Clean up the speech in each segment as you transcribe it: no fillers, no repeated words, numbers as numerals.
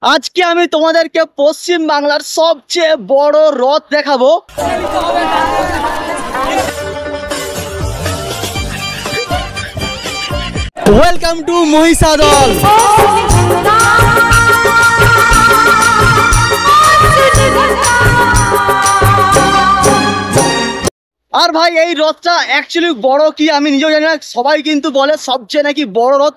আজকে আমি তোমাদেরকে পশ্চিম বাংলার সবচেয়ে বড় রথ দেখাবো। Welcome to Mahishadal. আর ভাই এই রথটা অ্যাকচুয়ালি বড় কি আমি নিজেও জানি না, সবাই কিন্তু বলে সবচেয়ে নাকি বড় রথ।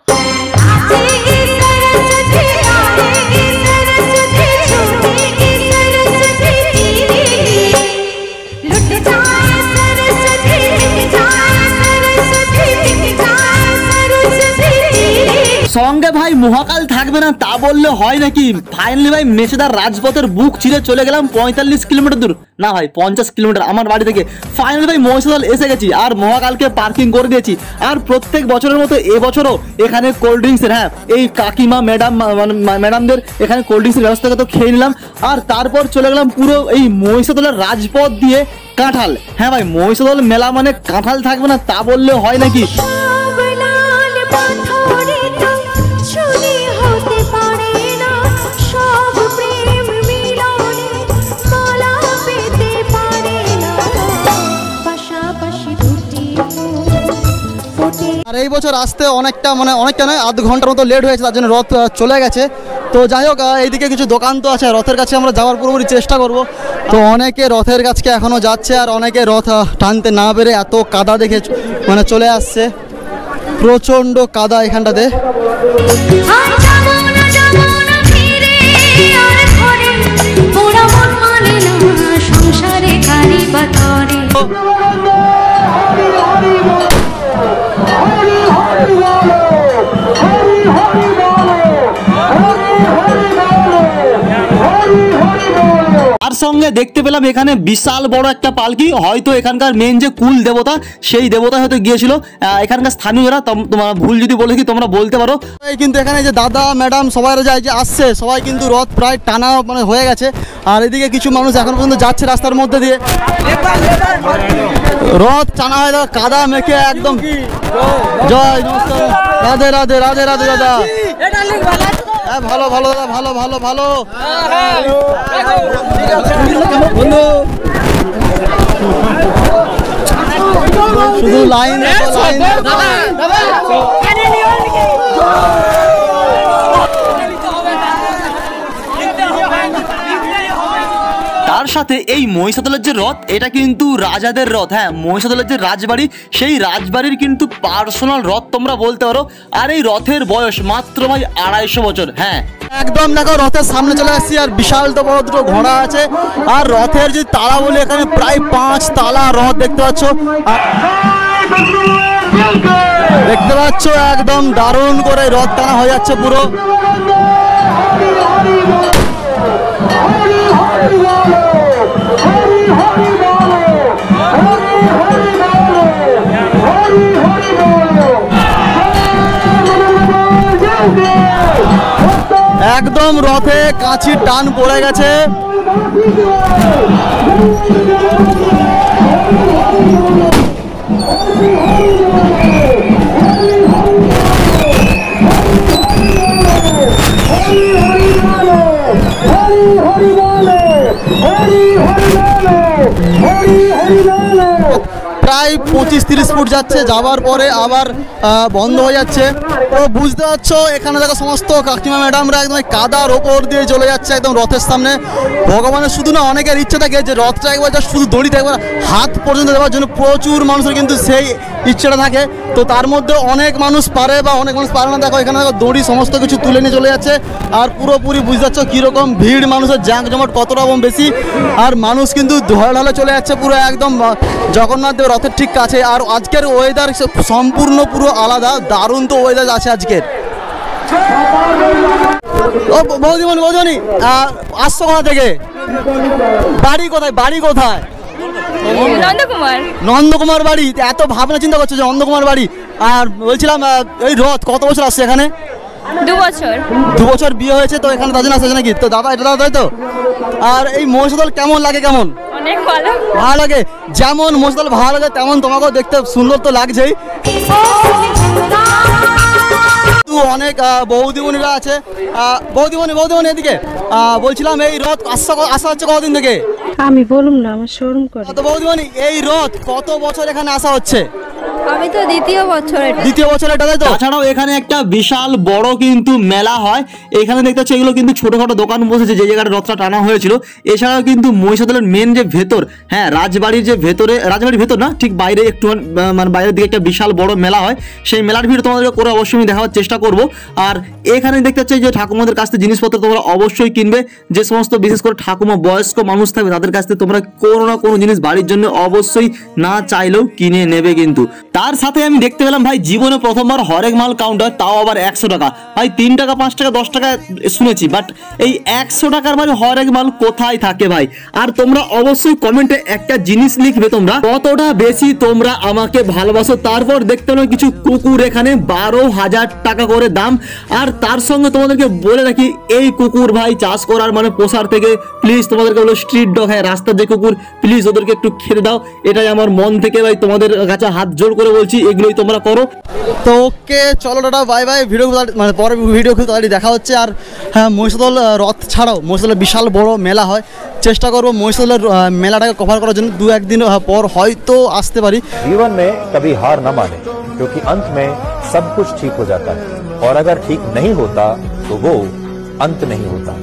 সঙ্গে ভাই মহাকাল থাকবে না তা বললে হয় নাকি। ফাইনালি ভাই মেছেদার রাজপথের বুক চিরে চলে গেলাম 45 কিলোমিটার দূর, না ভাই 50 কিলোমিটার আমার বাড়ি থেকে। ফাইনালি ভাই মহিষাদল এসে গেছি আর মহাকালকে পার্কিং করে দিয়েছি। আর প্রত্যেক বছরের মতো এবছরও এখানে কোল্ড ড্রিঙ্কসের, হ্যাঁ এই কাকিমা ম্যাডামদের এখানে কোল্ড ড্রিঙ্কসের ব্যবস্থা তো খেয়ে নিলাম। আর তারপর চলে গেলাম পুরো এই মহিষাদলের রাজপথ দিয়ে কাঁঠাল। হ্যাঁ ভাই মহিষাদল মেলা মানে কাঁঠাল থাকবে না তা বললে হয় নাকি। আর এই বছর আসতে অনেকটা নয় আধ ঘন্টার মতো লেট হয়েছে, তার জন্য রথ চলে গেছে। তো যাই হোক এইদিকে কিছু দোকান তো আছে, রথের কাছে আমরা যাওয়ার পুরোপুরি চেষ্টা করব। তো অনেকে রথের কাছে এখনও যাচ্ছে আর অনেকে রথ টানতে না পেরে এত কাদা দেখে চলে আসছে। প্রচণ্ড কাদা এখানটাতে। আর সঙ্গে দেখতে পেলাম এখানে বিশাল বড় একটা পালকি, হয়তো এখানকার মেন যে কুল দেবতা সেই দেবতা হয়তো গিয়েছিল। এখানকার স্থানীয়রা তোমরা ভুল যদি বলে কি তোমরা বলতে পারো। কিন্তু এখানে যে দাদা ম্যাডাম সবাই যায় যে আসছে, সবাই কিন্তু রথ প্রায় টানা হয়ে গেছে। আর এদিকে কিছু মানুষ এখন পর্যন্ত যাচ্ছে রাস্তার মধ্যে দিয়ে। রথ টানা হয়ে কাদা মেখে একদম। জয় নমস্কার, রাধে রাধে রাধে রাধে দাদা। ভালো ভালো দাদা, ভালো ভালো ভালো বন্ধু। শুধু লাইন তার সাথে এই মহিষাদলের যে রথ এটা কিন্তু রাজাদের রথ। হ্যাঁ মহিষাদলের যে রাজবাড়ি সেই রাজবাড়ির কিন্তু পার্সোনাল রথ তোমরা বলতে পারো। আর এই রথের বয়স মাত্র ভাই 250 বছর। হ্যাঁ একদম দেখো রথের সামনে চলে আসছি আর বিশাল তো বড় দুটো ঘোড়া আছে। আর রথের যে তালা বলে এখানে প্রায় 5 তালা রথ দেখতে পাচ্ছ। দেখতে পাচ্ছ একদম দারুণ করে রথ টানা হয়ে যাচ্ছে পুরো। একদম রথে কাঁচির টান পড়ে গেছে। প্রায় 25-30 ফুট যাচ্ছে, যাওয়ার পরে আবার বন্ধ হয়ে যাচ্ছে। তো বুঝতে পারছো এখানে দেখো সমস্ত কাকিমা ম্যাডামরা একদম কাদার ওপর দিয়ে চলে যাচ্ছে একদম রথের সামনে। ভগবানের শুধু না অনেকের ইচ্ছে থাকে যে রথটা একবার যা শুধু দড়িতে একবার হাত পর্যন্ত দেওয়ার জন্য, প্রচুর মানুষের কিন্তু সেই ইচ্ছেটা থাকে। তো তার মধ্যে অনেক মানুষ পারে বা অনেক মানুষ পারে না। দেখো এখানে দেখো দড়ি সমস্ত কিছু তুলে নিয়ে চলে যাচ্ছে। আর পুরোপুরি বুঝতে পারছো কীরকম ভিড়, মানুষের জাঁকজমট কত রকম বেশি। আর মানুষ কিন্তু ঢলে ঢলে চলে যাচ্ছে পুরো একদম জগন্নাথ দেব রথের ঠিক কাছে। আর আজকের ওয়েদার সম্পূর্ণ পুরো আলাদা, দারুণ তো ওয়েদার আছে আজকের। ও বৌদিমণি আসছো কোথা থেকে? বাড়ি কোথায়? বাড়ি কোথায়? নন্দকুমার বাড়ি। এত ভাবনা চিন্তা করছো যে নন্দকুমার বাড়ি। আর বলছিলাম এই রথ কত বছর আসছে এখানে? 2 বছর। 2 বছর বিয়ে হয়েছে তো এখানে দাদা আসছে নাকি? তো দাদা এটা দাদা তাই তো। আর এই মহিষাদল কেমন লাগে? কেমন? অনেক ভালো। ভালো লাগে। যেমন মহিষাদল ভালো লাগে তেমন তোমাকেও দেখতে সুন্দর তো লাগছেই। অনেক বৌদিমণিরা আছে। বৌদিমণি এদিকে বলছিলাম এই রথ আসা হচ্ছে কতদিন থেকে? আমি বলুম না, আমার শোরুম করে। তো বৌদিমণি এই রথ কত বছর এখানে আসা হচ্ছে? আমি তো দ্বিতীয় বছর এটা। দ্বিতীয় বছর এটা, তাই তো? তাছাড়াও এখানে একটা বিশাল বড় কিন্তু মেলা হয়। এখানে দেখতে পাচ্ছ এগুলো কিন্তু ছোটখাটো দোকান বসেছে যে জায়গাটা রথটা টানা হয়েছিল। এছাড়াও কিন্তু মহিষাদলের মেন যে ভেতর, হ্যাঁ রাজবাড়ির যে ভেতরে, রাজবাড়ির ভেতর না ঠিক বাইরে একটু মানে বাইরের দিকে একটা বিশাল বড় মেলা হয়। সেই মেলার ভিড় তোমাদেরকে করে অবশ্যই আমি দেখাবার চেষ্টা করব। আর এখানে দেখতে পাচ্ছ যে ঠাকুমাদের কাছ থেকে জিনিসপত্র তোমরা অবশ্যই কিনবে। যে সমস্ত বিশেষ করে ঠাকুমা বয়স্ক মানুষ থাকবে তাদের কাছ থেকে তোমরা কোনো না কোনো জিনিস বাড়ির জন্য অবশ্যই না চাইলেও কিনে নেবে কিন্তু। তার সাথে আমি দেখতে পেলাম ভাই জীবনে প্রথমবার হরেক মাল কাউন্টার, তাও আবার 100 টাকা। ভাই 3 টাকা 5 টাকা 10 টাকা শুনেছি, বাট এই 100 টাকার মানে হরেক মাল কোথায় থাকে ভাই? আর তোমরা অবশ্যই কমেন্টে একটা জিনিস লিখবে তোমরা কতটা বেশি তোমরা আমাকে ভালোবাসো। তারপর দেখতে পেলাম কিছু কুকুর এখানে 12,000 টাকা করে দাম। আর তার সঙ্গে তোমাদেরকে বলে রাখি এই কুকুর ভাই চাষ করার মানে পোষার থেকে প্লিজ তোমাদেরকে বলো স্ট্রিট ডগ, হ্যাঁ রাস্তার যে কুকুর, প্লিজ ওদেরকে একটু খেতে দাও। এটাই আমার মন থেকে ভাই তোমাদের কাছে হাত জোড় করে বলছি, এগুলোই তোমরা করো। তো ওকে চলো টাটা বাই বাই। ভিডিও মানে পরে ভিডিও খুব তাড়াতাড়ি দেখা হচ্ছে। আর হ্যাঁ মহিষাদল রথ ছাড়াও মহিষাদলের বিশাল বড় মেলা হয়, চেষ্টা করবো মহিষাদলের মেলাটাকে কভার করার জন্য। 2-1 দিন পর হয়তো আসতে পারি। जीवन में कभी हार न माने, क्योंकि अंत में सब कुछ ठीक हो जाता है, और अगर ठीक नहीं होता तो वो अंत नहीं होता।